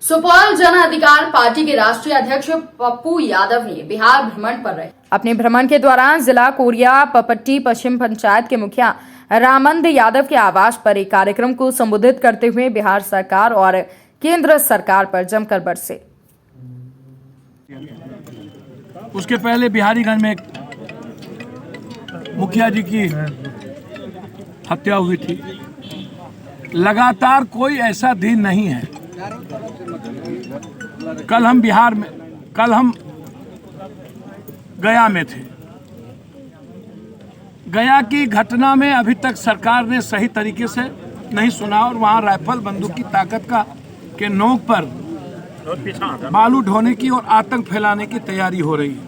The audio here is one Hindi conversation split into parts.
सुपौल जन अधिकार पार्टी के राष्ट्रीय अध्यक्ष पप्पू यादव ने बिहार भ्रमण पर रहे। अपने भ्रमण के दौरान जिला कोरिया पपट्टी पश्चिम पंचायत के मुखिया रामंद यादव के आवास पर एक कार्यक्रम को संबोधित करते हुए बिहार सरकार और केंद्र सरकार पर जमकर बरसे। उसके पहले बिहारीगंज में एक मुखिया जी की हत्या हुई थी। लगातार कोई ऐसा दिन नहीं है। कल हम गया में थे। गया की घटना में अभी तक सरकार ने सही तरीके से नहीं सुना और वहां राइफल बंदूक की ताकत के नोक पर बालू ढोने की और आतंक फैलाने की तैयारी हो रही है।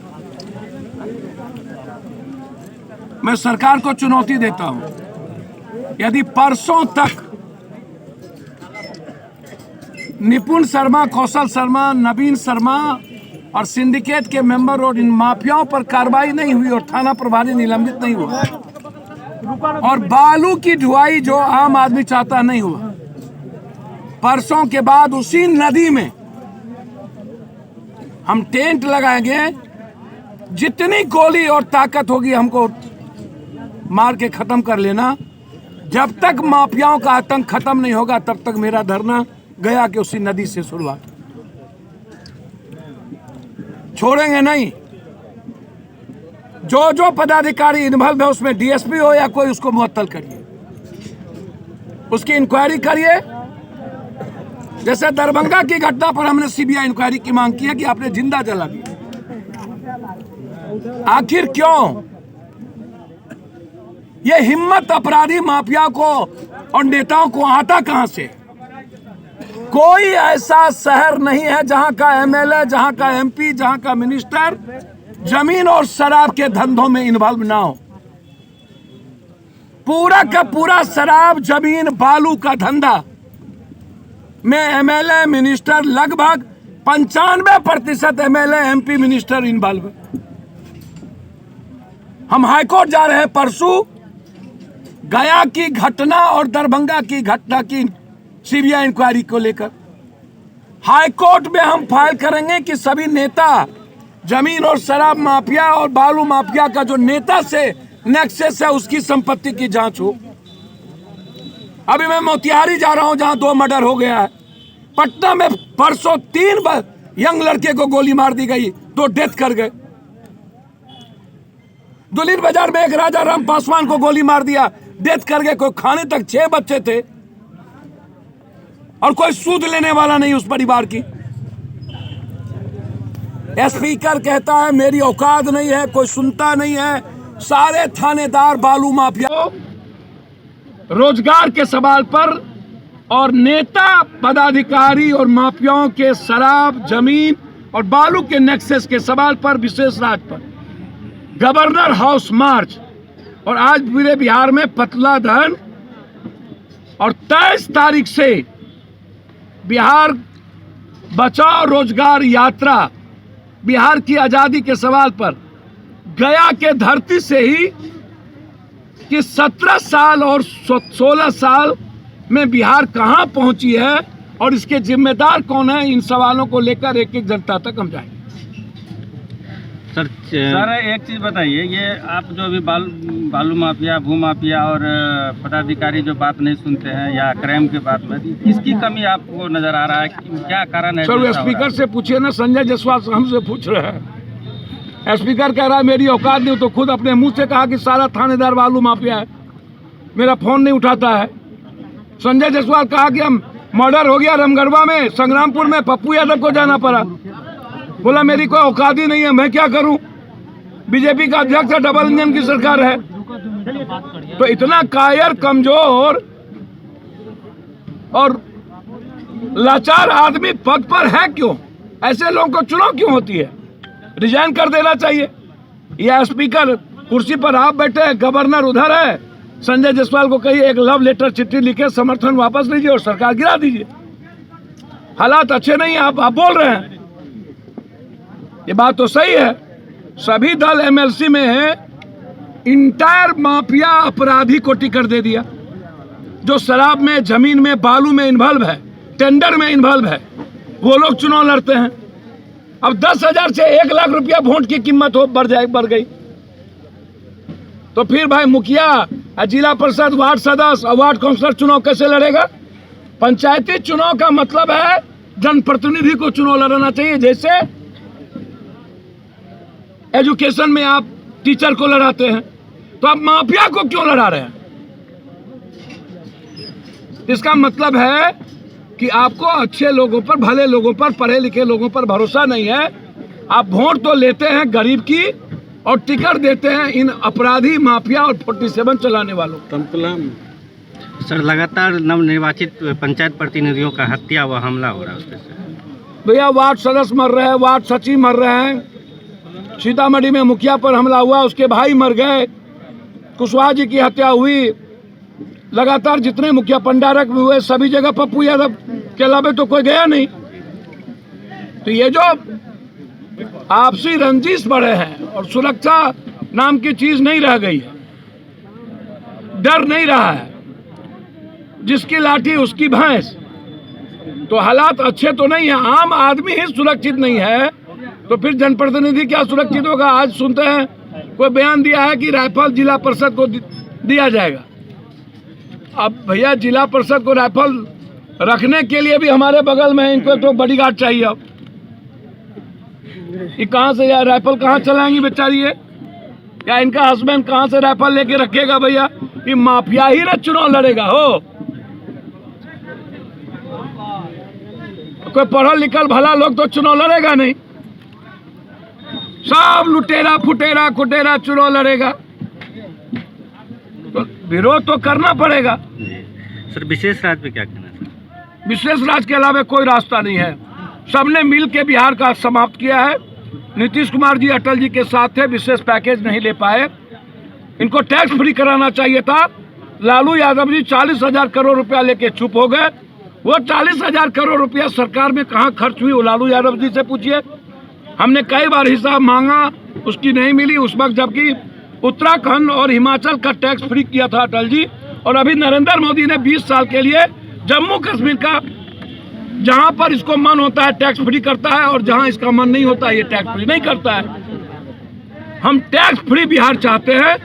मैं सरकार को चुनौती देता हूं, यदि परसों तक निपुण शर्मा, कौशल शर्मा, नवीन शर्मा और सिंडिकेट के मेंबर और इन माफियाओं पर कार्रवाई नहीं हुई और थाना प्रभारी निलंबित नहीं हुआ और बालू की ढुआई जो आम आदमी चाहता नहीं हुआ, परसों के बाद उसी नदी में हम टेंट लगाएंगे। जितनी गोली और ताकत होगी हमको मार के खत्म कर लेना। जब तक माफियाओं का आतंक खत्म नहीं होगा तब तक मेरा धरना गया कि उसी नदी से शुरुआत, छोड़ेंगे नहीं। जो पदाधिकारी इन्वॉल्व है उसमें डीएसपी हो या कोई, उसको मुअत्तल करिए, उसकी इंक्वायरी करिए। जैसे दरभंगा की घटना पर हमने सीबीआई इंक्वायरी की मांग की है कि आपने जिंदा जला दिया। आखिर क्यों? ये हिम्मत अपराधी माफिया को और नेताओं को आता कहां से? कोई ऐसा शहर नहीं है जहां का एमएलए, जहां का एमपी, जहां का मिनिस्टर जमीन और शराब के धंधों में इन्वॉल्व ना हो। पूरा का पूरा शराब, जमीन, बालू का धंधा में एमएलए, मिनिस्टर, लगभग 95% एमएलए, एमपी, मिनिस्टर इन्वॉल्व है। हम हाईकोर्ट जा रहे हैं परसों गया की घटना और दरभंगा की घटना की सीबीआई इंक्वायरी को लेकर। हाईकोर्ट में हम फाइल करेंगे कि सभी नेता, जमीन और शराब माफिया और बालू माफिया का जो नेता से नेक्सस है उसकी संपत्ति की जांच हो। अभी मैं मोतिहारी जा रहा हूं जहां 2 मर्डर हो गया है। पटना में परसों 3 यंग लड़के को गोली मार दी गई, 2 डेथ कर गए। दुल्हिन बाजार में एक राजा राम पासवान को गोली मार दिया, डेथ कर गए। कोई खाने तक 6 बच्चे थे और कोई सूद लेने वाला नहीं उस परिवार की। स्पीकर कहता है मेरी औकात नहीं है, कोई सुनता नहीं है। सारे थानेदार बालू माफिया रोजगार के सवाल पर और नेता, पदाधिकारी और माफियाओं के शराब, जमीन और बालू के नेक्सस के सवाल पर विशेष राज पर गवर्नर हाउस मार्च और आज पूरे बिहार में पतला दहन और 23 तारीख से बिहार बचाओ रोजगार यात्रा, बिहार की आजादी के सवाल पर गया के धरती से ही कि 17 साल और 16 साल में बिहार कहां पहुंची है और इसके जिम्मेदार कौन है, इन सवालों को लेकर एक एक जनता तक हम जाएंगे। सर एक चीज़ बताइए, ये आप जो अभी बालू माफिया, भू माफिया और पदाधिकारी जो बात नहीं सुनते हैं या क्राइम के बात में, किसकी कमी आपको नजर आ रहा है? क्या कारण है? सर स्पीकर से पूछिए ना, संजय जायसवाल हमसे पूछ रहे हैं। स्पीकर कह रहा है मेरी औकात नहीं, तो खुद अपने मुंह से कहा कि सारा थानेदार बालू माफिया है। मेरा फोन नहीं उठाता है। संजय जायसवाल कहा कि हम मर्डर हो गया रामगढ़वा में, संग्रामपुर में, पप्पू यादव को जाना पड़ा। बोला मेरी कोई औकात ही नहीं है, मैं क्या करूं? बीजेपी का अध्यक्ष है, डबल इंजन की सरकार है। तो इतना कायर, कमजोर और लाचार आदमी पद पर है क्यों? ऐसे लोगों को चुनाव क्यों होती है? रिजाइन कर देना चाहिए। यह स्पीकर कुर्सी पर आप बैठे हैं, गवर्नर उधर है। संजय जायसवाल को कहिए एक लव लेटर, चिट्ठी लिखे, समर्थन वापस लीजिए और सरकार गिरा दीजिए। हालात अच्छे नहीं है, आप बोल रहे हैं, ये बात तो सही है। सभी दल एमएलसी में है, इंटायर माफिया अपराधी को टिकट दे दिया जो शराब में, जमीन में, बालू में इन्वॉल्व है, टेंडर में इन्वॉल्व है। वो लोग चुनाव लड़ते हैं। अब 10,000 से 1 लाख रुपया वोट की कीमत हो बढ़ गई, तो फिर भाई मुखिया, जिला परिषद, वार्ड सदस्य और वार्ड काउंसलर चुनाव कैसे लड़ेगा? पंचायती चुनाव का मतलब है जनप्रतिनिधि को चुनाव लड़ना चाहिए। जैसे एजुकेशन में आप टीचर को लड़ाते हैं, तो आप माफिया को क्यों लड़ा रहे हैं? इसका मतलब है कि आपको अच्छे लोगों पर, भले लोगों पर, पढ़े लिखे लोगों पर भरोसा नहीं है। आप वोट तो लेते हैं गरीब की और टिकट देते हैं इन अपराधी, माफिया और 47 चलाने वालों को। सर, लगातार नवनिर्वाचित पंचायत प्रतिनिधियों का हत्या व हमला हो रहा है उसपे। भैया वार्ड सदस्य मर रहे हैं, वार्ड सचिव मर रहे हैं। सीतामढ़ी में मुखिया पर हमला हुआ, उसके भाई मर गए। कुशवाहा जी की हत्या हुई। लगातार जितने मुखिया पंडारक में हुए, सभी जगह पप्पू यादव के अलावा तो कोई गया नहीं। तो ये जो आपसी रंजिश बढ़े हैं और सुरक्षा नाम की चीज नहीं रह गई है, डर नहीं रहा है, जिसकी लाठी उसकी भैंस, तो हालात अच्छे तो नहीं है। आम आदमी ही सुरक्षित नहीं है, तो फिर जनप्रतिनिधि क्या सुरक्षित होगा? आज सुनते हैं कोई बयान दिया है कि राइफल जिला परिषद को दिया जाएगा। अब भैया जिला परिषद को राइफल रखने के लिए भी हमारे बगल में इनको तो बॉडीगार्ड चाहिए। अब ये कहाँ से यार राइफल कहाँ चलाएंगी बेचारी ये? या इनका हस्बैंड कहाँ से राइफल लेके रखेगा? भैया ये माफिया ही ना चुनाव लड़ेगा हो। कोई पढ़ा लिखल भला लोग तो चुनाव लड़ेगा नहीं, सब लुटेरा फुटेरा खुटेरा चुनाव लड़ेगा। तो विरोध तो करना पड़ेगा। सर, विशेष राज्य पे क्या कहना है? विशेष राज्य के अलावा कोई रास्ता नहीं है। सबने मिल के बिहार का समाप्त किया है। नीतीश कुमार जी अटल जी के साथ थे, विशेष पैकेज नहीं ले पाए। इनको टैक्स फ्री कराना चाहिए था। लालू यादव जी 40,000 करोड़ रुपया लेके चुप हो गए। वो 40,000 करोड़ रुपया सरकार में कहाँ खर्च हुई, वो लालू यादव जी से पूछिए। हमने कई बार हिसाब मांगा, उसकी नहीं मिली उस वक्त, जबकि उत्तराखंड और हिमाचल का टैक्स फ्री किया था अटल जी। और अभी नरेंद्र मोदी ने 20 साल के लिए जम्मू कश्मीर का, जहां पर इसको मन होता है टैक्स फ्री करता है और जहां इसका मन नहीं होता है ये टैक्स फ्री नहीं करता है। हम टैक्स फ्री बिहार चाहते हैं।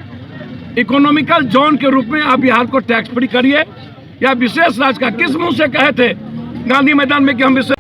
इकोनॉमिकल जोन के रूप में आप बिहार को टैक्स फ्री करिए। या विशेष राज्य का किस मुंह से कहे थे गांधी मैदान में कि हम विशेष